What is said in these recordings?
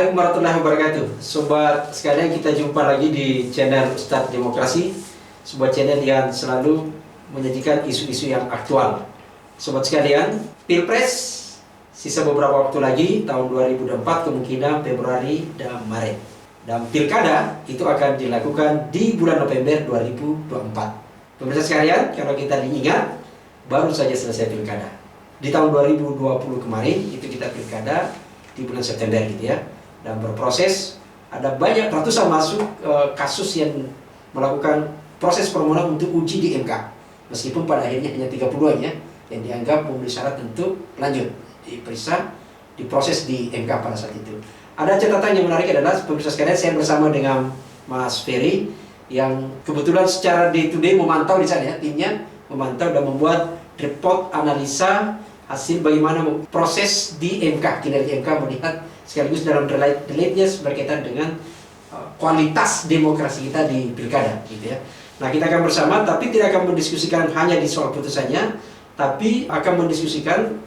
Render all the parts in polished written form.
Assalamualaikum warahmatullahi wabarakatuh. Sobat sekalian, kita jumpa lagi di channel Ustadz Demokrasi, sebuah channel yang selalu menyajikan isu-isu yang aktual. Sobat sekalian, Pilpres sisa beberapa waktu lagi, tahun 2024 kemungkinan Februari dan Maret. Dan Pilkada itu akan dilakukan di bulan November 2024. Pemirsa sekalian, kalau kita diingat, baru saja selesai Pilkada. Di tahun 2020 kemarin, itu kita Pilkada di bulan September gitu ya, dan berproses. Ada banyak ratusan masuk kasus yang melakukan proses permohonan untuk uji di MK, meskipun pada akhirnya hanya 30-an ya yang dianggap memenuhi syarat untuk lanjut diperiksa, diproses di MK pada saat itu. Ada catatan yang menarik adalah, pemirsa sekalian, saya bersama dengan Mas Ferry yang kebetulan secara day to day memantau di sana ya, timnya memantau dan membuat report analisa hasil bagaimana proses di MK, kinerja MK, melihat sekaligus dalam relate-nya berkaitan dengan kualitas demokrasi kita di pilkada gitu ya. Nah, kita akan bersama, tapi tidak akan mendiskusikan hanya di soal putusannya, tapi akan mendiskusikan,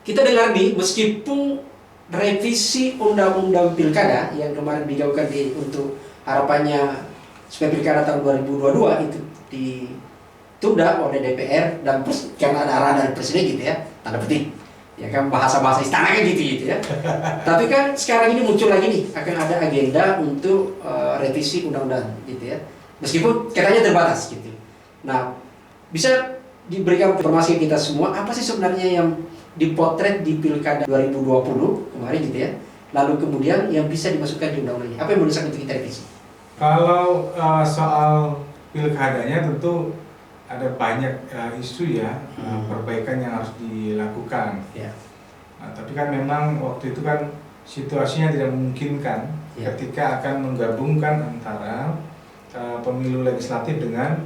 kita dengar nih, meskipun revisi undang-undang pilkada yang kemarin digaungkan untuk harapannya supaya pilkada tahun 2022 itu ditunda oleh DPR dan karena ada arahan dari presiden gitu ya, tanda petik ya kan, bahasa-bahasa istana kan gitu ya. Tapi kan sekarang ini muncul lagi nih, akan ada agenda untuk revisi undang-undang gitu ya, meskipun katanya terbatas gitu. Nah, bisa diberikan informasi ke kita semua, apa sih sebenarnya yang dipotret di pilkada 2020 kemarin gitu ya, lalu kemudian yang bisa dimasukkan di undang-undang ini, apa yang mendesak untuk kita revisi? Kalau soal pilkadanya tentu ada banyak isu ya, perbaikan yang harus dilakukan. Ya. Nah, tapi kan memang waktu itu kan situasinya tidak memungkinkan Ya. ketika akan menggabungkan antara pemilu legislatif dengan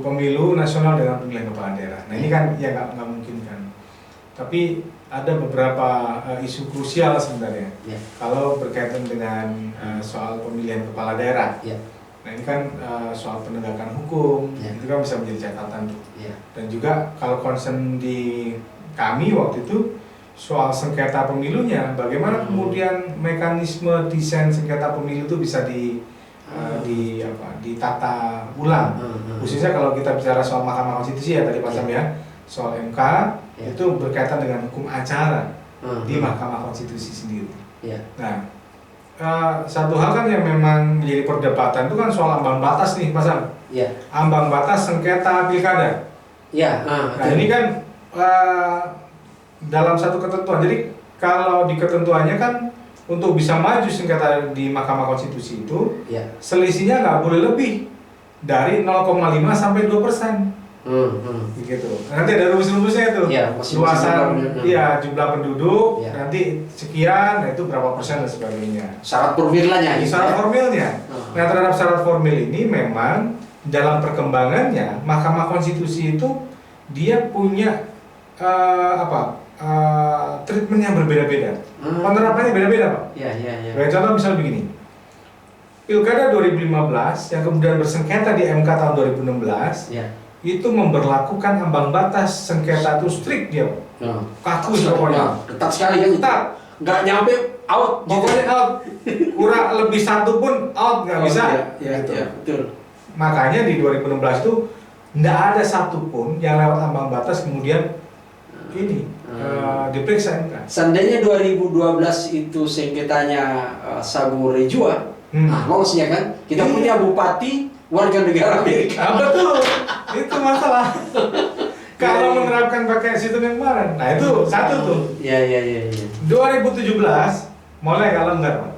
pemilu nasional dengan pemilihan kepala daerah. Nah, ini kan ya nggak memungkinkan. Tapi ada beberapa isu krusial sebenarnya. Ya. Kalau berkaitan dengan soal pemilihan kepala daerah. Ya. Nah, ini kan soal penegakan hukum, Ya. itu kan bisa menjadi catatan. Ya. Dan juga kalau concern di kami waktu itu soal sengketa pemilunya, bagaimana kemudian mekanisme desain sengketa pemilu itu bisa ditata ulang. Khususnya kalau kita bicara soal Mahkamah Konstitusi ya tadi Pak Sam ya, soal MK itu berkaitan dengan hukum acara di Mahkamah Konstitusi sendiri. Ya. Nah, satu hal kan yang memang menjadi perdebatan itu kan soal ambang batas nih, Mas Sam. Ya. Ambang batas sengketa pilkada. Ya. Nah, ini kan dalam satu ketentuan. Jadi kalau di ketentuannya kan untuk bisa maju sengketa di Mahkamah Konstitusi itu, Ya. selisihnya nggak boleh lebih dari 0,5 sampai 2%. Begitu. Nanti ada rumus-rumusnya itu. Ya, luasan, iya, jumlah penduduk, Ya. nanti sekian, nah itu berapa persen dan sebagainya. Syarat formilnya gitu Syarat ya. formilnya. Nah, terhadap syarat formil ini memang dalam perkembangannya Mahkamah Konstitusi itu dia punya treatment yang berbeda-beda. Penerapannya beda-beda, Pak. Ya. Sebagai contoh misal begini. Pilkada 2015 yang kemudian bersengketa di MK tahun 2016. Ya. Itu memberlakukan ambang batas sengketa itu strict dia, kaku pokoknya, Ketat sekali ya, ketat, nggak nyampe out, pokoknya out, kurang lebih satu pun out nggak bisa. Ya, Gitu. betul. Makanya di 2016 itu nggak ada satupun yang lewat ambang batas kemudian ini diperiksa MK. Seandainya 2012 itu sengketanya Sabu Rejua, lolosnya kan, kita punya bupati warga negara Amerika. Betul, itu masalah. Kalau menerapkan pakai sistem yang kemarin, nah itu satu tuh. Iya. 2017 mulai kalenggar, Pak.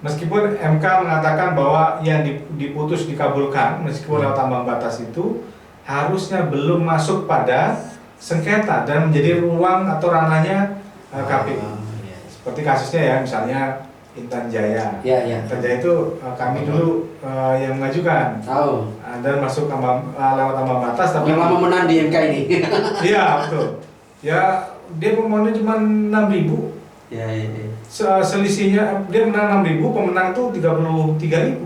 Meskipun MK mengatakan bahwa yang diputus dikabulkan, meskipun lewat ambang batas itu harusnya belum masuk pada sengketa dan menjadi ruang atau ranahnya KPU. Seperti kasusnya ya, misalnya Intan Jaya. Ya. Intan Jaya itu kami dulu yang mengajukan. Tahu. Dan masuk lewat ambang batas. Tapi Yang lama menang di MK ini. Iya, betul. Ya, dia pemohonnya cuma 6.000. Ya. Selisihnya dia menang 6.000, pemenang tuh 33.000.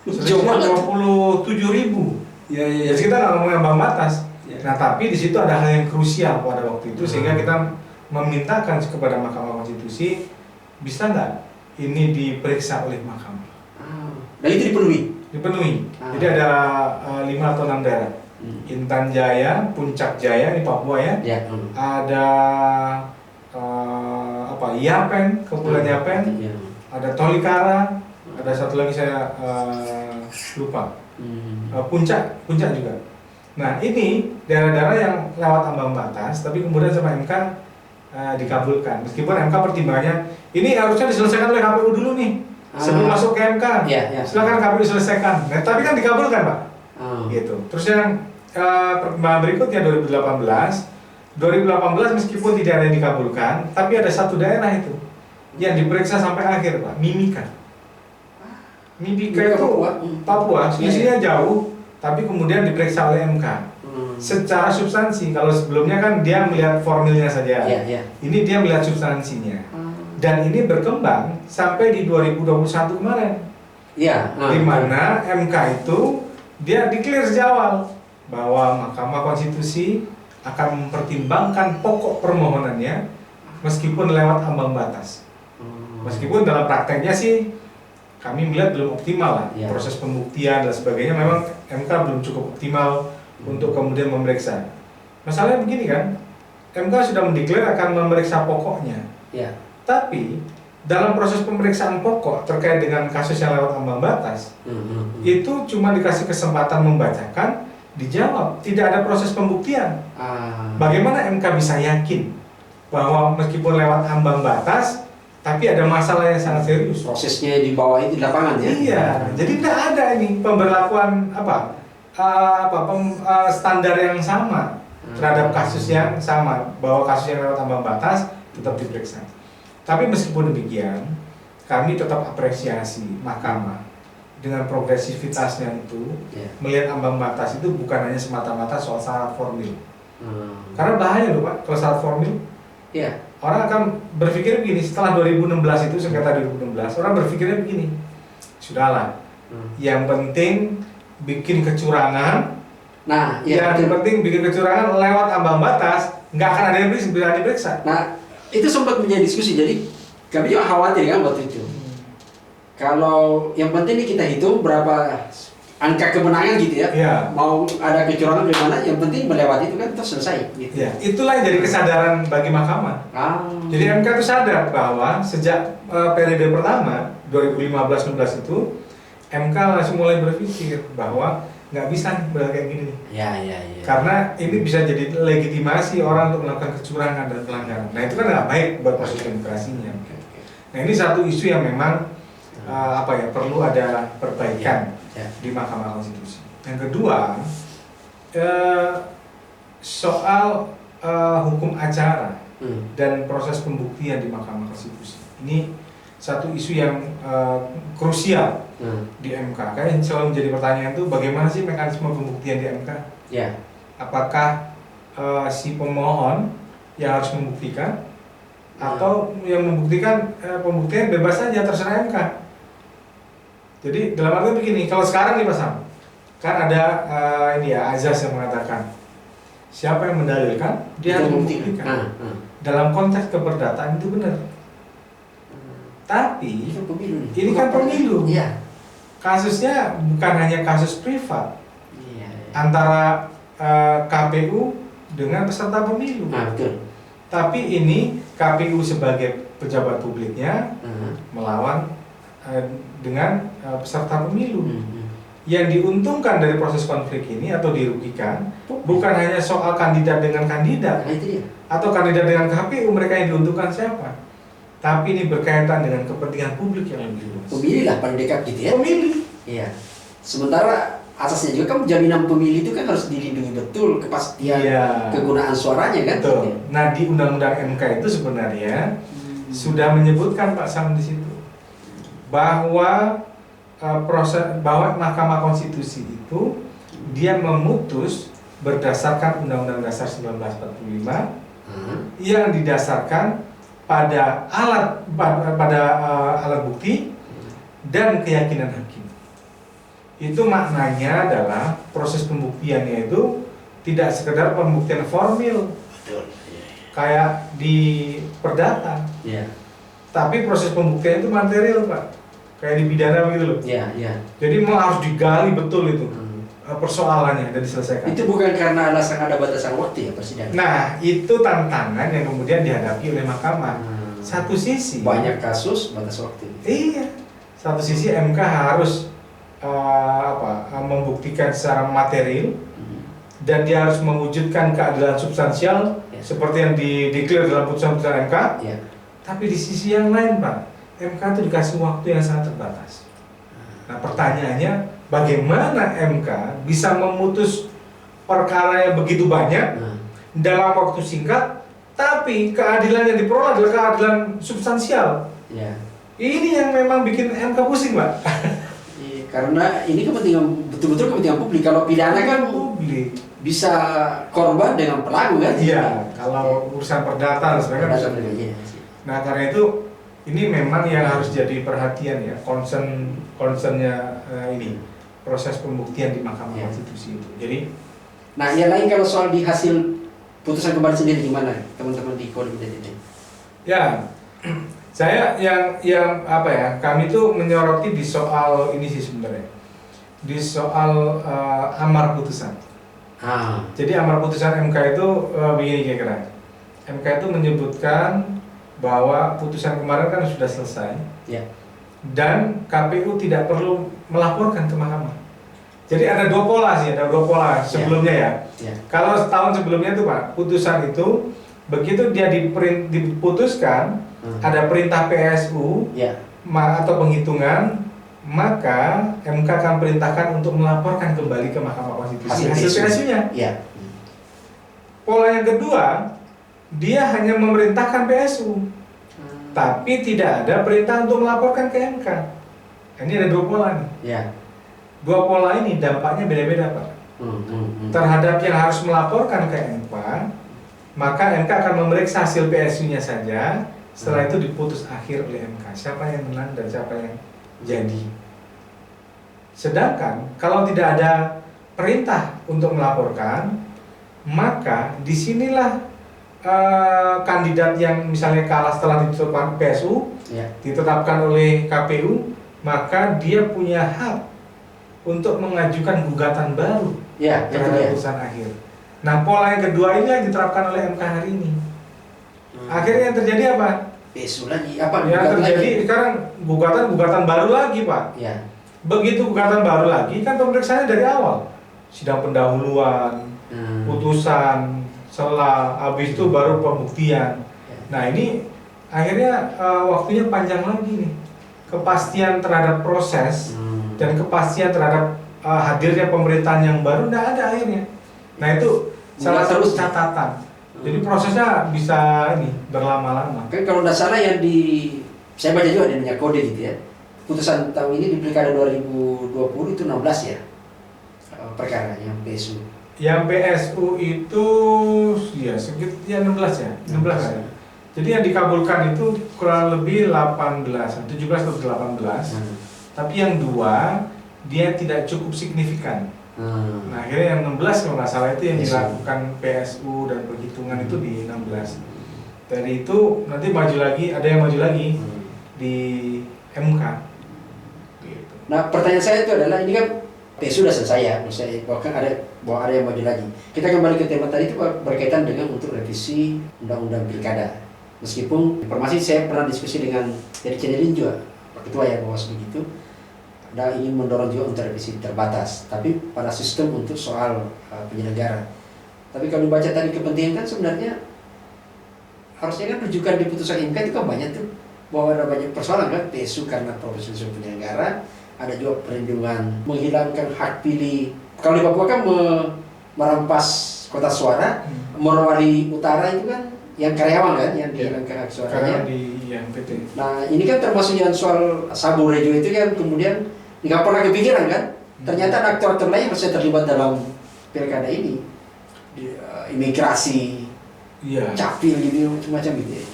Selisihnya 27.000. Ya. Jadi kita nggak ngomongin ambang batas. Ya. Nah, tapi di situ ada hal yang krusial pada waktu itu sehingga kita memintakan kepada Mahkamah Konstitusi bisa nggak ini diperiksa oleh mahkamah. Dan itu dipenuhi? Dipenuhi. Jadi ada 5 atau 6 daerah. Intan Jaya, Puncak Jaya di Papua ya. Ada Yapen, Kepulauan Yapen. Ada Tolikara. Ada satu lagi saya lupa. Puncak juga. Nah ini daerah-daerah yang lewat ambang batas, tapi kemudian sama MK dikabulkan. Meskipun MK pertimbangannya ini harusnya diselesaikan oleh KPU dulu nih. Sebelum masuk ke MK, silakan KPU selesaikan. Nah, tapi kan dikabulkan, Pak. Gitu. Terus yang perkembangan berikutnya 2018 meskipun tidak ada yang dikabulkan, tapi ada satu daerah itu yang diperiksa sampai akhir, Pak. Mimika itu Papua, selisihnya jauh, tapi kemudian diperiksa oleh MK. Secara substansi, kalau sebelumnya kan dia melihat formilnya saja, ini dia melihat substansinya. Dan ini berkembang sampai di 2021 kemarin, di mana MK itu dia declare sejak awal bahwa Mahkamah Konstitusi akan mempertimbangkan pokok permohonannya meskipun lewat ambang batas. Meskipun dalam prakteknya sih kami melihat belum optimal lah, proses pembuktian dan sebagainya memang MK belum cukup optimal untuk kemudian memeriksa. Masalahnya begini kan, MK sudah mendeklar akan memeriksa pokoknya. Tapi dalam proses pemeriksaan pokok terkait dengan kasus yang lewat ambang batas, itu cuma dikasih kesempatan membacakan, dijawab, tidak ada proses pembuktian. Bagaimana MK bisa yakin bahwa meskipun lewat ambang batas, tapi ada masalah yang sangat serius? Prosesnya di bawah itu di lapangan ya? Iya, jadi tidak ada ini pemberlakuan standar yang sama terhadap kasus yang sama, bahwa kasus yang lewat ambang batas tetap diperiksa. Tapi meskipun demikian, kami tetap apresiasi mahkamah dengan progresivitasnya itu, melihat ambang batas itu bukan hanya semata-mata soal syarat formil. Karena bahaya loh Pak, kalau syarat formil, orang akan berpikir begini, setelah 2016 itu, sengketa 2016, orang berpikirnya begini, sudahlah, yang penting bikin kecurangan, yang penting bikin kecurangan lewat ambang batas, nggak akan ada yang bisa diperiksa. Nah, itu sempat menjadi diskusi, jadi kami juga khawatir kan waktu itu. Kalau yang penting ini kita hitung berapa angka kemenangan gitu ya. Mau ada kecurangan gimana, yang penting melewati itu kan terus selesai. Gitu. Itulah yang jadi kesadaran bagi mahkamah. Jadi MK itu sadar bahwa sejak periode pertama 2015-16 itu MK langsung mulai berpikir bahwa nggak bisa nih kayak gini nih. Karena ini bisa jadi legitimasi orang untuk melakukan kecurangan dan pelanggaran. Nah itu kan nggak baik buat proses demokrasinya. Nah ini satu isu yang memang perlu ada perbaikan di Mahkamah Konstitusi. Yang kedua, soal hukum acara dan proses pembuktian di Mahkamah Konstitusi. Ini satu isu yang krusial di MK. Kayaknya selalu menjadi pertanyaan itu bagaimana sih mekanisme pembuktian di MK? Apakah si pemohon yang harus membuktikan atau yang membuktikan pembuktian bebas saja terserah MK? Jadi dalam arti begini, kalau sekarang nih Pak Sam, kan ada azas yang mengatakan siapa yang mendalilkan dia harus membuktikan. Dalam konteks keperdataan itu benar. Tapi ini kan pemilu. Kasusnya bukan hanya kasus privat antara KPU dengan peserta pemilu. Tapi ini KPU sebagai pejabat publiknya melawan dengan peserta pemilu. Yang diuntungkan dari proses konflik ini atau dirugikan bukan hanya soal kandidat dengan kandidat atau kandidat dengan KPU, mereka yang diuntungkan siapa? Tapi ini berkaitan dengan kepentingan publik yang lebih luas. Pemilih lah paling dekat gitu ya. Pemilih. Sementara asasnya juga kan jaminan pemilih itu kan harus dilindungi betul, kepastian kegunaan suaranya kan. Betul. Nah di Undang-Undang MK itu sebenarnya sudah menyebutkan Pak Sam di situ bahwa bahwa Mahkamah Konstitusi itu dia memutus berdasarkan Undang-Undang Dasar 1945 yang didasarkan pada alat bukti dan keyakinan hakim. Itu maknanya adalah proses pembuktiannya itu tidak sekedar pembuktian formil kayak di perdata, tapi proses pembuktian itu material Pak, kayak di pidana begitu loh. Iya, iya. Jadi mau harus digali betul itu persoalannya dan diselesaikan. Itu bukan karena alasan ada batasan waktu ya persidangan. Nah, itu tantangan yang kemudian dihadapi oleh mahkamah. Satu sisi banyak kasus batas waktu. Iya. Satu sisi MK harus membuktikan secara material dan dia harus mewujudkan keadilan substansial seperti yang dideklar dalam putusan-putusan MK. Ya. Tapi di sisi yang lain Pak, MK itu dikasih waktu yang sangat terbatas. Nah pertanyaannya, bagaimana MK bisa memutus perkara yang begitu banyak dalam waktu singkat, tapi keadilan yang diperoleh adalah keadilan substansial. Ya. Ini yang memang bikin MK pusing Pak. Karena ini kepentingan, betul-betul kepentingan publik. Kalau pidana kan publik bisa korban dengan pelaku kan? Iya, kalau urusan perdata dan sebagainya. Nah karena itu ini memang yang harus jadi perhatian ya, concernnya ini proses pembuktian di Mahkamah Konstitusi itu. Jadi, nah yang lain kalau soal di hasil putusan kemarin sendiri gimana teman-teman di Kodim ini? Ya, saya yang apa ya, kami tuh menyoroti di soal ini sih sebenarnya, di soal amar putusan. Jadi amar putusan MK itu begini kira-kira, MK itu menyebutkan bahwa putusan kemarin kan sudah selesai, dan KPU tidak perlu melaporkan ke mahkamah. Jadi ada dua pola sebelumnya ya. Kalau tahun sebelumnya itu Pak, putusan itu begitu dia diputuskan, ada perintah PSU atau penghitungan, maka MK akan perintahkan untuk melaporkan kembali ke Mahkamah Konstitusi hasil PSU-nya. Pola yang kedua, dia hanya memerintahkan PSU, tapi tidak ada perintah untuk melaporkan ke MK. Ini ada dua pola nih. Dua pola ini dampaknya beda-beda Pak. Terhadap yang harus melaporkan ke MK, maka MK akan memeriksa hasil PSU-nya saja. Setelah itu diputus akhir oleh MK siapa yang menang dan siapa yang jadi. Sedangkan kalau tidak ada perintah untuk melaporkan, maka disinilah kandidat yang misalnya kalah setelah ditetapkan PSU, ditetapkan oleh KPU, maka dia punya hak untuk mengajukan gugatan baru terhadap putusan akhir. Nah pola yang kedua ini yang diterapkan oleh MK hari ini. Akhirnya yang terjadi apa? PSU lagi apa? Yang terjadi lagi? Sekarang gugatan baru lagi Pak. Begitu gugatan baru lagi kan pemeriksaannya dari awal, sidang pendahuluan, putusan, setelah habis itu baru pembuktian. Nah ini akhirnya waktunya panjang lagi nih. Kepastian terhadap proses dan kepastian terhadap hadirnya pemerintahan yang baru tidak ada akhirnya. Nah itu salah satu catatan. Jadi prosesnya bisa ini berlama-lama. Kan kalau tidak salah yang saya baca juga di minyak kode gitu ya. Putusan tahun ini di Pilkada 2020 itu 16 ya perkara yang PSU. Yang PSU itu ya sekitar 16 ya, 16 ya. Jadi yang dikabulkan itu kurang lebih 18, 17 atau 18. Tapi yang dua dia tidak cukup signifikan. Nah akhirnya yang 16 kalau nggak salah itu yang dilakukan PSU dan perhitungan itu di 16. Dari itu nanti maju lagi, ada yang maju lagi di MK. Gitu. Nah pertanyaan saya itu adalah ini kan PSU sudah selesai ya, misalnya bahwa ada yang maju lagi. Kita kembali ke tema tadi itu berkaitan dengan untuk revisi undang-undang pilkada. Meskipun informasi saya pernah diskusi dengan dari channelin juga Pak Ketua ya bahwa begitu. Ada ingin mendorong juga untuk revisi terbatas, tapi pada sistem untuk soal penyelenggara. Tapi kalau dibaca tadi kepentingan kan sebenarnya harusnya kan rujukan di putusan MK itu kan banyak tuh bahwa ada banyak persoalan kan PSU karena profesionalisme penyelenggara, ada juga perlindungan menghilangkan hak pilih. Kalau di Papua kan merampas kotak suara, Morowali Utara itu kan yang karyawan kan yang dihilangkan hak suaranya. Di PT. Nah ini kan termasuk yang soal Sabu Rejo itu kan kemudian nggak pernah kepikiran kan, ternyata aktor-aktor lain masih terlibat dalam pilkada ini, imigrasi, capil gitu, macam-macam gitu ya.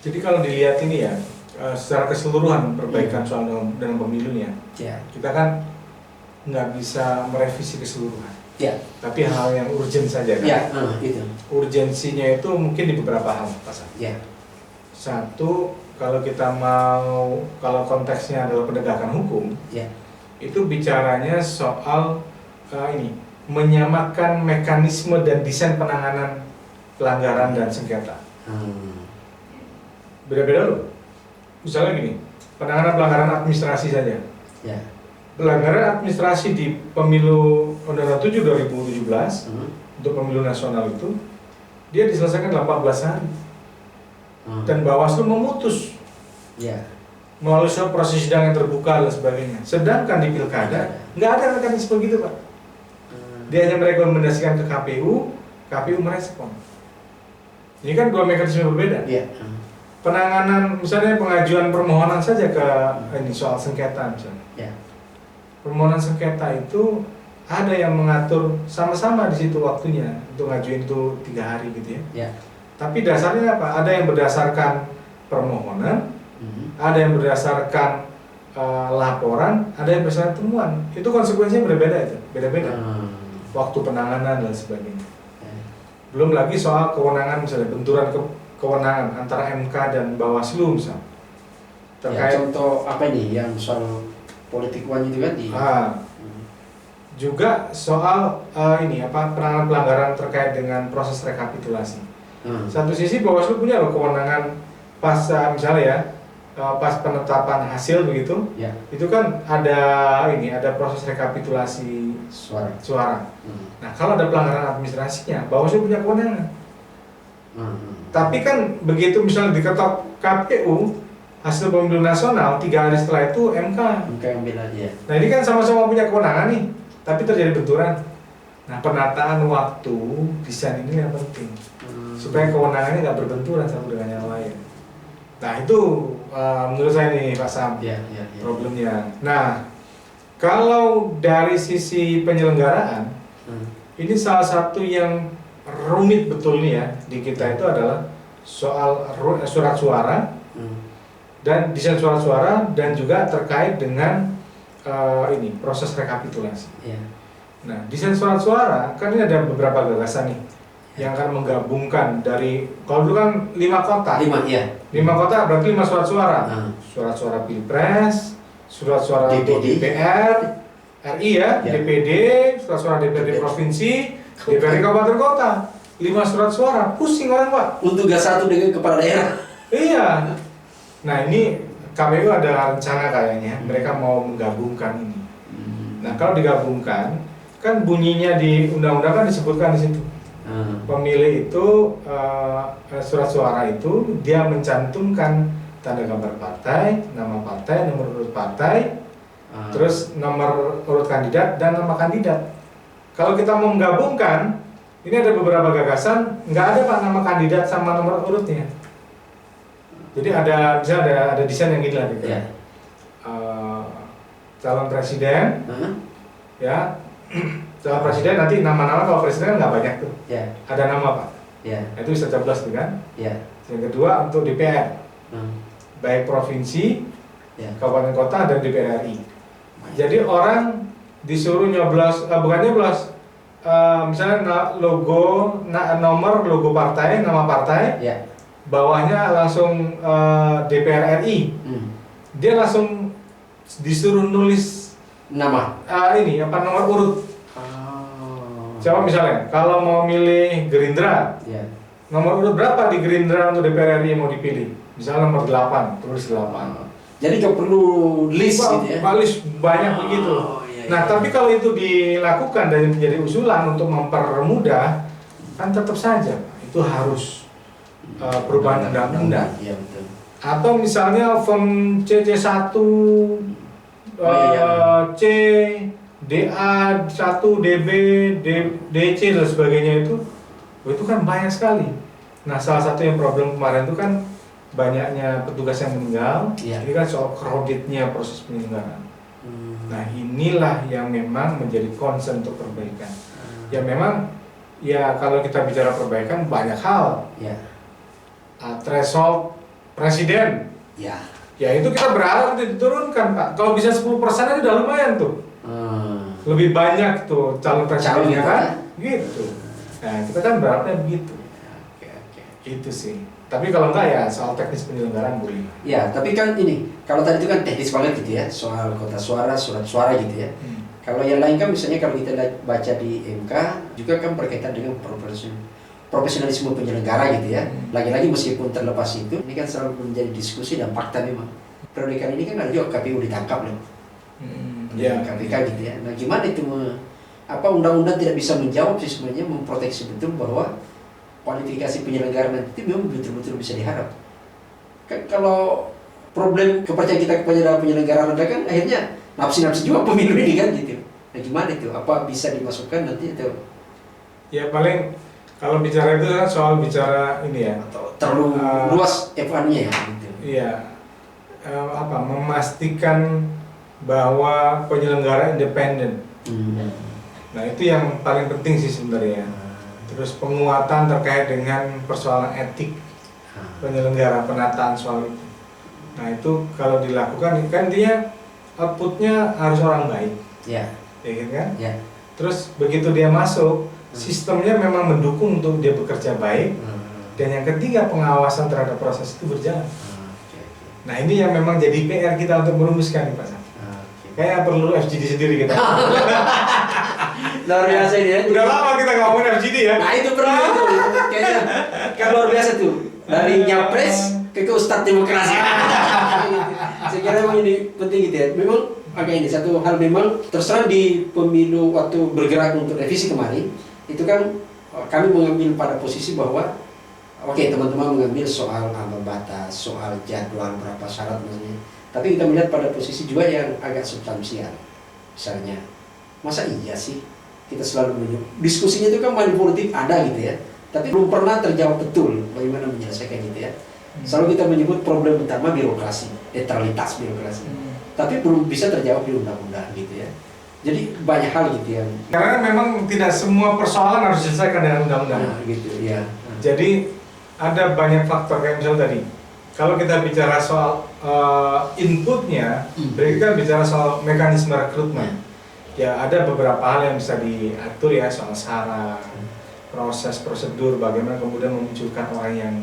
Jadi kalau dilihat ini ya, secara keseluruhan perbaikan soal dengan pemilunya, kita kan nggak bisa merevisi keseluruhan. Tapi hal yang urgent saja kan. Gitu. Urgensinya itu mungkin di beberapa hal, Pak. Satu, kalau kita mau, kalau konteksnya adalah penegakan hukum, Ya. itu bicaranya soal ini menyamakan mekanisme dan desain penanganan pelanggaran dan sengketa. Beda-beda loh. Misalnya gini, penanganan pelanggaran administrasi saja. Ya. Pelanggaran administrasi di pemilu Undang-Undang 7 2017 untuk pemilu nasional itu dia diselesaikan 18 hari. Dan Bawaslu memutus Ya. melalui sebuah proses sidang yang terbuka dan sebagainya. Sedangkan di pilkada nggak ada mekanisme gitu, Pak. Dia hanya merekomendasikan ke KPU, KPU merespon. Ini kan dua mekanisme berbeda. Ya. Penanganan misalnya pengajuan permohonan saja ke ini soal sengketa misalnya. Ya. Permohonan sengketa itu ada yang mengatur sama-sama di situ waktunya untuk ngajuin itu 3 hari gitu ya. Ya. Tapi dasarnya apa? Ada yang berdasarkan permohonan, ada yang berdasarkan laporan, ada yang berdasarkan temuan. Itu konsekuensinya berbeda itu, beda-beda. Waktu penanganan dan sebagainya. Belum lagi soal kewenangan misalnya benturan kewenangan antara MK dan Bawaslu misalnya. Ya, contoh apa ini yang soal politik uang itu kan di juga soal ini apa penanganan pelanggaran terkait dengan proses rekapitulasi. Satu sisi Bawaslu punya loh kewenangan pas misalnya ya pas penetapan hasil begitu, ya. Itu kan ada ini ada proses rekapitulasi suara. Nah kalau ada pelanggaran administrasinya Bawaslu punya kewenangan. Tapi kan begitu misalnya diketok KPU hasil pemilu nasional 3 hari setelah itu MK yang bela dia. Nah ini kan sama-sama punya kewenangan nih, tapi terjadi benturan. Nah penataan waktu desain ini yang penting supaya kewenangannya nggak berbenturan satu dengan yang lain. Nah itu menurut saya nih Pak Sam problemnya. Nah kalau dari sisi penyelenggaraan ini salah satu yang rumit betul nih ya di kita itu adalah soal surat suara dan desain suara dan juga terkait dengan ini proses rekapitulasi. Nah desain suara kan ini ada beberapa gagasan nih yang akan menggabungkan dari kalau dulu kan 5 kota. 5 kota berarti 5 surat suara. Surat suara Pilpres, surat suara DPR, RI ya, DPD, surat suara DPRD provinsi, DPRD kabupaten kota. 5 surat suara, pusing orang Pak. Untuk tugas satu dengan kepala daerah. Iya. Nah ini KPU ada rencana kayaknya mereka mau menggabungkan ini. Nah kalau digabungkan kan bunyinya di undang-undang kan disebutkan di situ. Pemilih itu surat suara itu dia mencantumkan tanda gambar partai, nama partai, nomor urut partai, terus nomor urut kandidat dan nama kandidat. Kalau kita mau menggabungkan, ini ada beberapa gagasan, nggak ada Pak nama kandidat sama nomor urutnya. Jadi misalnya ada desain yang gini lah gitu. Calon presiden, ya. Calon presiden nanti nama-nama kalau presiden kan nggak banyak tuh. Ada nama Pak. Nah, itu bisa coblos tuh kan. Yang kedua untuk DPR, baik provinsi, kabupaten kota dan DPR RI. Jadi orang disuruh nyoblos, bukan nyoblos, misalnya nomor logo partai, nama partai, bawahnya langsung DPR RI. Dia langsung disuruh nulis nama nomor urut. Coba misalnya kalau mau milih Gerindra, nomor urut berapa di Gerindra untuk DPR RI yang mau dipilih? Misalnya nomor 8, tulis 8. Jadi nggak perlu list gitu ya? List banyak begitu. Nah tapi kalau itu dilakukan dan menjadi usulan untuk mempermudah, kan tetap saja itu harus perubahan undang-undang. Atau misalnya font CC1, C, DA1, DB, DC dan sebagainya itu kan banyak sekali. Nah salah satu yang problem kemarin itu kan banyaknya petugas yang meninggal. Ini kan soal crowdednya proses penyelenggaraan. Nah inilah yang memang menjadi concern untuk perbaikan. Ya memang ya kalau kita bicara perbaikan banyak hal. Threshold presiden. Ya itu kita berharap diturunkan Pak. Kalau bisa 10% aja udah lumayan tuh. Lebih banyak tuh calon presidennya kan? Gitu. Nah kita kan berharapnya begitu. Itu sih. Tapi kalau enggak ya soal teknis penyelenggaraan boleh. Ya, tapi kan ini, kalau tadi itu kan teknis banget gitu ya, soal kotak suara, surat suara gitu ya. Kalau yang lain kan misalnya kalau kita baca di MK juga kan berkaitan dengan profesionalisme penyelenggara gitu ya. Lagi-lagi meskipun terlepas itu, ini kan selalu menjadi diskusi dan fakta memang. Periode kali ini kan ada juga KPU ditangkap loh. Ya. KPK gitu ya. Nah gimana itu undang-undang tidak bisa menjawab sih sebenarnya, memproteksi betul bahwa kualifikasi penyelenggaraan itu memang betul-betul bisa diharap. Kan kalau problem kepercayaan kita kepada penyelenggara rendah kan akhirnya nafsi-nafsi juga pemilu ini kan gitu. Nah gimana itu? Apa bisa dimasukkan nanti atau? Ya paling kalau bicara itu kan soal bicara ini ya. Atau terlalu luas FA-nya ya gitu. Iya. Memastikan bahwa penyelenggara independen. Nah itu yang paling penting sih sebenarnya. Terus penguatan terkait dengan persoalan etik penyelenggara, penataan soal itu. Nah itu kalau dilakukan kan dia outputnya harus orang baik, ya kan? Ya. Terus begitu dia masuk, sistemnya memang mendukung untuk dia bekerja baik. Dan yang ketiga pengawasan terhadap proses itu berjalan. Nah ini yang memang jadi PR kita untuk merumuskan nih Pak Sam. Kayak perlu FGD sendiri kita. Luar biasa ini ya. Udah lama kita ngomongin FGD ya. Nah itu perlu itu. Kayaknya kan luar biasa tuh. Dari nyapres ke Ustadz Demokrasi. Saya kira memang ini penting gitu ya. Memang agak ini satu hal memang terserah di pemilu waktu bergerak untuk revisi kemarin itu kan kami mengambil pada posisi bahwa oke, teman-teman mengambil soal ambang batas, soal jadwal berapa syarat maksudnya. Tapi kita melihat pada posisi juga yang agak substansial. Misalnya, masa iya sih kita selalu menyebut diskusinya itu kan money politik ada gitu ya, tapi belum pernah terjawab betul bagaimana menyelesaikan gitu ya. Selalu kita menyebut problem utama birokrasi, netralitas birokrasi, tapi belum bisa terjawab di undang-undang gitu ya. Jadi banyak hal gitu yang karena memang tidak semua persoalan harus diselesaikan dengan undang-undang. Gitu ya. Jadi ada banyak faktor kayak misalnya tadi. Kalau kita bicara soal inputnya, berarti kan bicara soal mekanisme rekrutmen. Ya ada beberapa hal yang bisa diatur ya soal syarat, proses prosedur, bagaimana kemudian memunculkan orang yang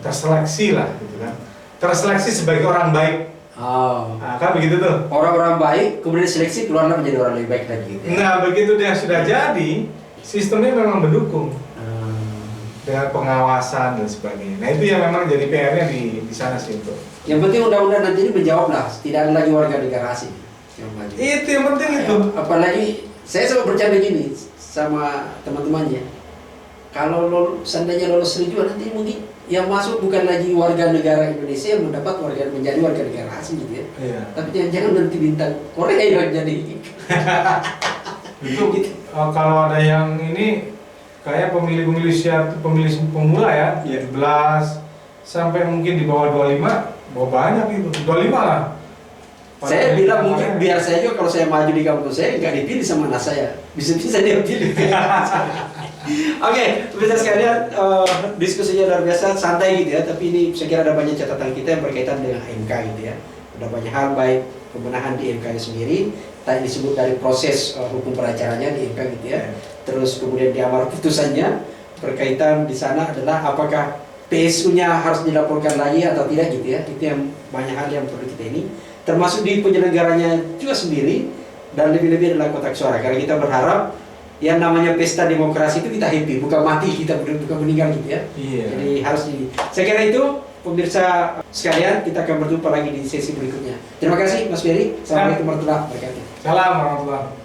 terseleksi lah gitu kan. Terseleksi sebagai orang baik. Nah, kan begitu tuh. Orang-orang baik kemudian seleksi keluarlah menjadi orang lebih baik lagi gitu. Nah begitu dia sudah jadi, sistemnya memang mendukung dengan pengawasan dan sebagainya. Nah itu yang memang jadi PR-nya di sana sih itu. Yang penting undang-undang nanti ini menjawab lah, tidak ada lagi warga negara asing yang maju. Itu yang penting itu. Apalagi saya selalu bercanda gini sama teman-temannya. Kalau seandainya lolos juga nanti mungkin yang masuk bukan lagi warga negara Indonesia yang mendapat menjadi warga negara asing gitu ya. Iya. Tapi jangan nanti bintang Korea yang jadi. Itu kalau ada yang ini kayak pemilih pemula ya, 17 sampai mungkin di bawah 25, banyak itu, 25 lah. Saya bilang mungkin biar saya juga kalau saya maju di kampus saya nggak dipilih sama anak saya, bisa dia pilih. Oke, pemirsa sekalian, diskusinya luar biasa, santai gitu ya. Tapi ini saya kira ada banyak catatan kita yang berkaitan dengan MK gitu ya. Ada banyak hal baik pembenahan di MK sendiri. Tadi disebut dari proses hukum peracaranya di MK gitu ya. Terus kemudian di amar putusannya berkaitan di sana adalah apakah PSU-nya harus dilaporkan lagi atau tidak gitu ya. Itu yang banyak hal yang perlu kita ini. Termasuk di penyelenggaranya juga sendiri dan lebih-lebih adalah kotak suara. Karena kita berharap yang namanya pesta demokrasi itu kita happy, bukan mati, kita bukan meninggal gitu ya. Iya. Jadi harus saya kira itu pemirsa sekalian, kita akan berjumpa lagi di sesi berikutnya. Terima kasih Mas Ferry. Assalamualaikum warahmatullahi wabarakatuh. Salam warahmatullahi wabarakatuh.